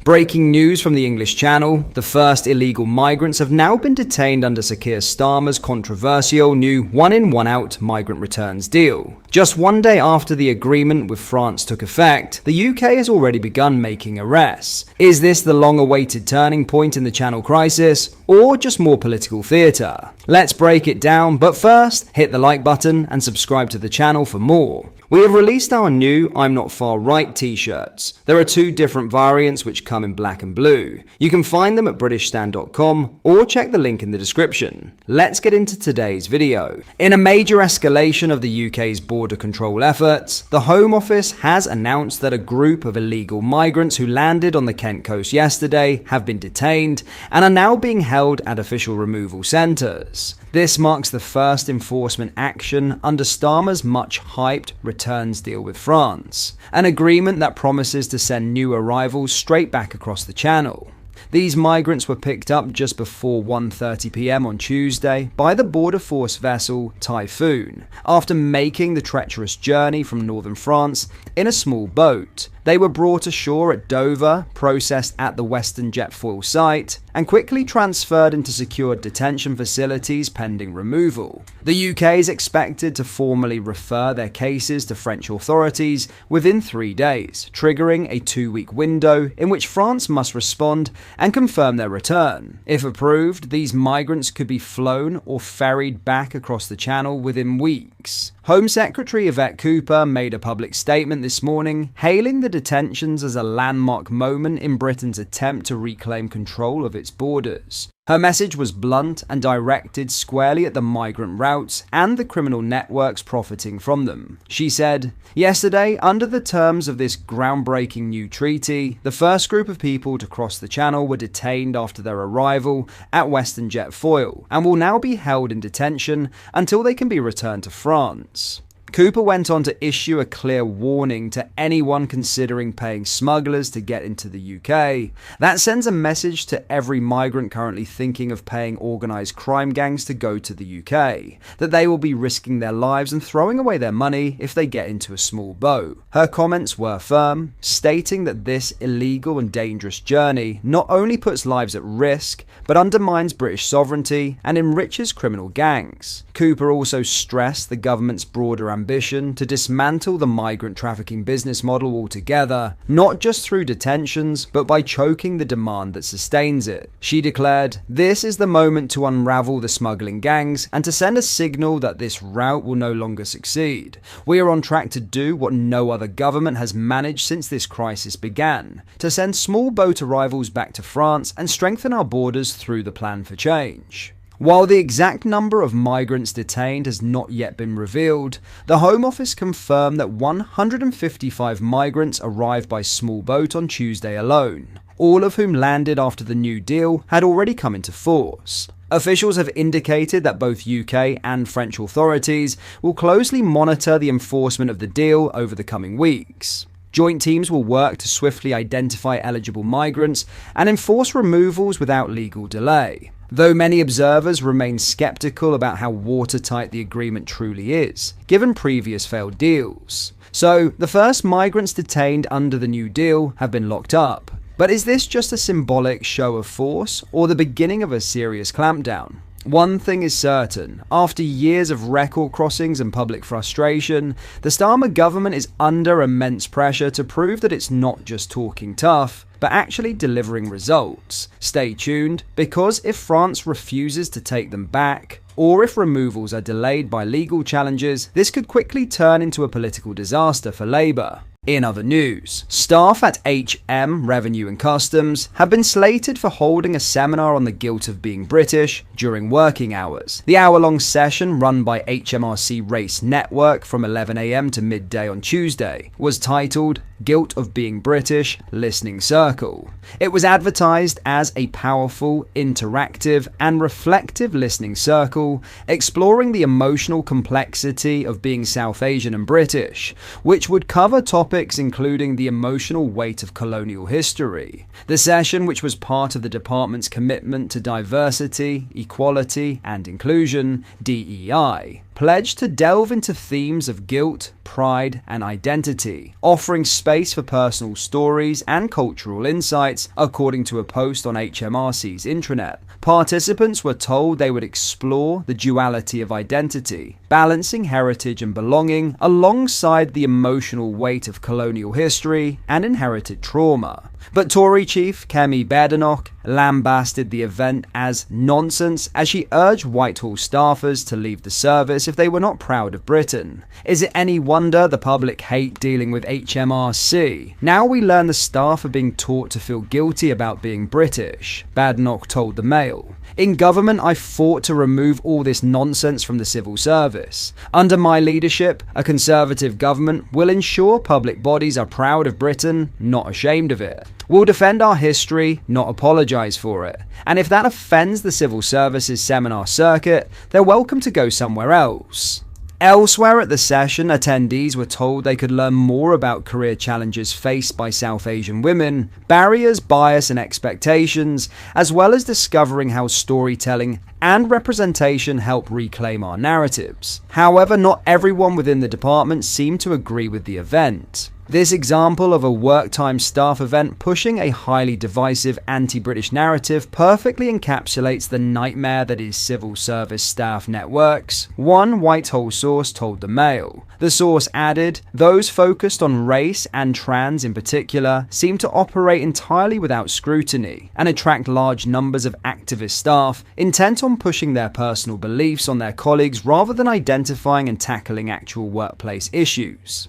Breaking news from the English Channel: the first illegal migrants have now been detained under Sir Keir Starmer's controversial new one-in, one-out migrant returns deal. Just one day after the agreement with France took effect, the UK has already begun making arrests. Is this the long-awaited turning point in the Channel crisis, or just more political theatre? Let's break it down, but first, hit the like button and subscribe to the channel for more. We have released our new I'm Not Far Right t-shirts. There are two different variants which come in black and blue. You can find them at britishstand.com or check the link in the description. Let's get into today's video. In a major escalation of the UK's border control efforts, the Home Office has announced that a group of illegal migrants who landed on the Kent coast yesterday have been detained and are now being held at official removal centres. This marks the first enforcement action under Starmer's much-hyped returns deal with France, an agreement that promises to send new arrivals straight back across the Channel. These migrants were picked up just before 1:30 p.m. on Tuesday by the Border Force vessel Typhoon, after making the treacherous journey from northern France in a small boat. They were brought ashore at Dover, processed at the Western Jetfoil site, and quickly transferred into secured detention facilities pending removal. The UK is expected to formally refer their cases to French authorities within 3 days, triggering a 2-week window in which France must respond and confirm their return. If approved, these migrants could be flown or ferried back across the Channel within weeks. Home Secretary Yvette Cooper made a public statement this morning, hailing the detentions as a landmark moment in Britain's attempt to reclaim control of its borders. Her message was blunt and directed squarely at the migrant routes and the criminal networks profiting from them. She said, "Yesterday, under the terms of this groundbreaking new treaty, the first group of people to cross the Channel were detained after their arrival at Western Jetfoil and will now be held in detention until they can be returned to France." Cooper went on to issue a clear warning to anyone considering paying smugglers to get into the UK. That sends a message to every migrant currently thinking of paying organised crime gangs to go to the UK, that they will be risking their lives and throwing away their money if they get into a small boat. Her comments were firm, stating that this illegal and dangerous journey not only puts lives at risk, but undermines British sovereignty and enriches criminal gangs. Cooper also stressed the government's broader ambition to dismantle the migrant trafficking business model altogether, not just through detentions, but by choking the demand that sustains it. She declared, "This is the moment to unravel the smuggling gangs and to send a signal that this route will no longer succeed. We are on track to do what no other government has managed since this crisis began, to send small boat arrivals back to France and strengthen our borders through the plan for change." While the exact number of migrants detained has not yet been revealed, the Home Office confirmed that 155 migrants arrived by small boat on Tuesday alone, all of whom landed after the new deal had already come into force. Officials have indicated that both UK and French authorities will closely monitor the enforcement of the deal over the coming weeks. Joint teams will work to swiftly identify eligible migrants and enforce removals without legal delay, though many observers remain skeptical about how watertight the agreement truly is, given previous failed deals. So, the first migrants detained under the new deal have been locked up. But is this just a symbolic show of force, or the beginning of a serious clampdown? One thing is certain: after years of record crossings and public frustration, the Starmer government is under immense pressure to prove that it's not just talking tough, but actually delivering results. Stay tuned, because if France refuses to take them back, or if removals are delayed by legal challenges, this could quickly turn into a political disaster for Labour. In other news, staff at HM Revenue and Customs have been slated for holding a seminar on the guilt of being British during working hours. The hour-long session, run by HMRC Race Network from 11 a.m. to midday on Tuesday, was titled Guilt of Being British Listening Circle. It was advertised as a powerful, interactive, and reflective listening circle, exploring the emotional complexity of being South Asian and British, which would cover topics including the emotional weight of colonial history. The session, which was part of the department's commitment to diversity, equality, and inclusion, DEI, pledged to delve into themes of guilt, pride, and identity, offering space for personal stories and cultural insights, according to a post on HMRC's intranet. Participants were told they would explore the duality of identity, balancing heritage and belonging alongside the emotional weight of colonial history and inherited trauma. But Tory chief Kemi Badenoch lambasted the event as nonsense as she urged Whitehall staffers to leave the service if they were not proud of Britain. Is it any wonder the public hate dealing with HMRC? Now we learn the staff are being taught to feel guilty about being British, Badenoch told the Mail. In government, I fought to remove all this nonsense from the civil service. Under my leadership, a Conservative government will ensure public bodies are proud of Britain, not ashamed of it. We'll defend our history, not apologise for it. And if that offends the civil service's seminar circuit, they're welcome to go somewhere else. Elsewhere at the session, attendees were told they could learn more about career challenges faced by South Asian women, barriers, bias, and expectations, as well as discovering how storytelling and representation help reclaim our narratives. However, not everyone within the department seemed to agree with the event. This example of a work-time staff event pushing a highly divisive anti-British narrative perfectly encapsulates the nightmare that is civil service staff networks, one Whitehall source told the Mail. The source added, those focused on race and trans in particular seem to operate entirely without scrutiny and attract large numbers of activist staff intent on pushing their personal beliefs on their colleagues rather than identifying and tackling actual workplace issues.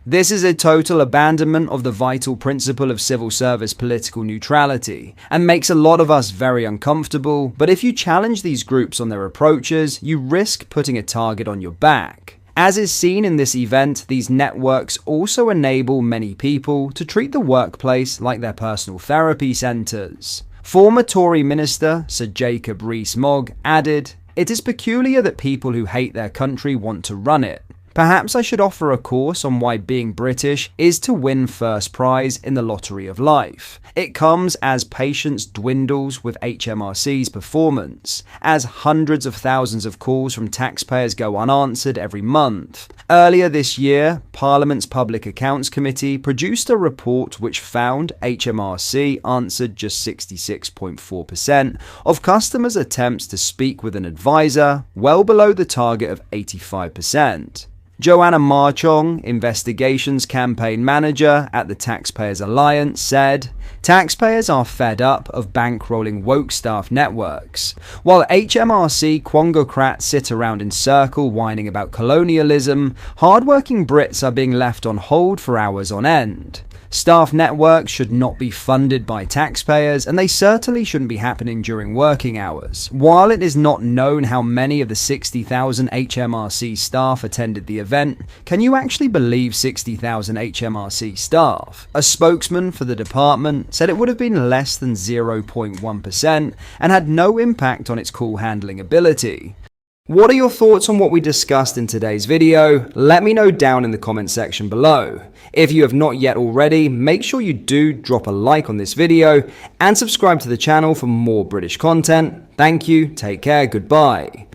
This is a total abandonment of the vital principle of civil service political neutrality, and makes a lot of us very uncomfortable, but if you challenge these groups on their approaches, you risk putting a target on your back. As is seen in this event, these networks also enable many people to treat the workplace like their personal therapy centres. Former Tory Minister Sir Jacob Rees-Mogg added, "It is peculiar that people who hate their country want to run it. Perhaps I should offer a course on why being British is to win first prize in the lottery of life. It comes as patience dwindles with HMRC's performance, as hundreds of thousands of calls from taxpayers go unanswered every month. Earlier this year, Parliament's Public Accounts Committee produced a report which found HMRC answered just 66.4% of customers' attempts to speak with an advisor, well below the target of 85%. Joanna Marchong, Investigations Campaign Manager at the Taxpayers Alliance, said, taxpayers are fed up of bankrolling woke staff networks. While HMRC Quongocrats sit around in circle whining about colonialism, hardworking Brits are being left on hold for hours on end. Staff networks should not be funded by taxpayers, and they certainly shouldn't be happening during working hours. While it is not known how many of the 60,000 HMRC staff attended the event, can you actually believe 60,000 HMRC staff? A spokesman for the department said it would have been less than 0.1% and had no impact on its call handling ability. What are your thoughts on what we discussed in today's video? Let me know down in the comment section below. If you have not yet already, make sure you do drop a like on this video and subscribe to the channel for more British content. Thank you, take care, goodbye.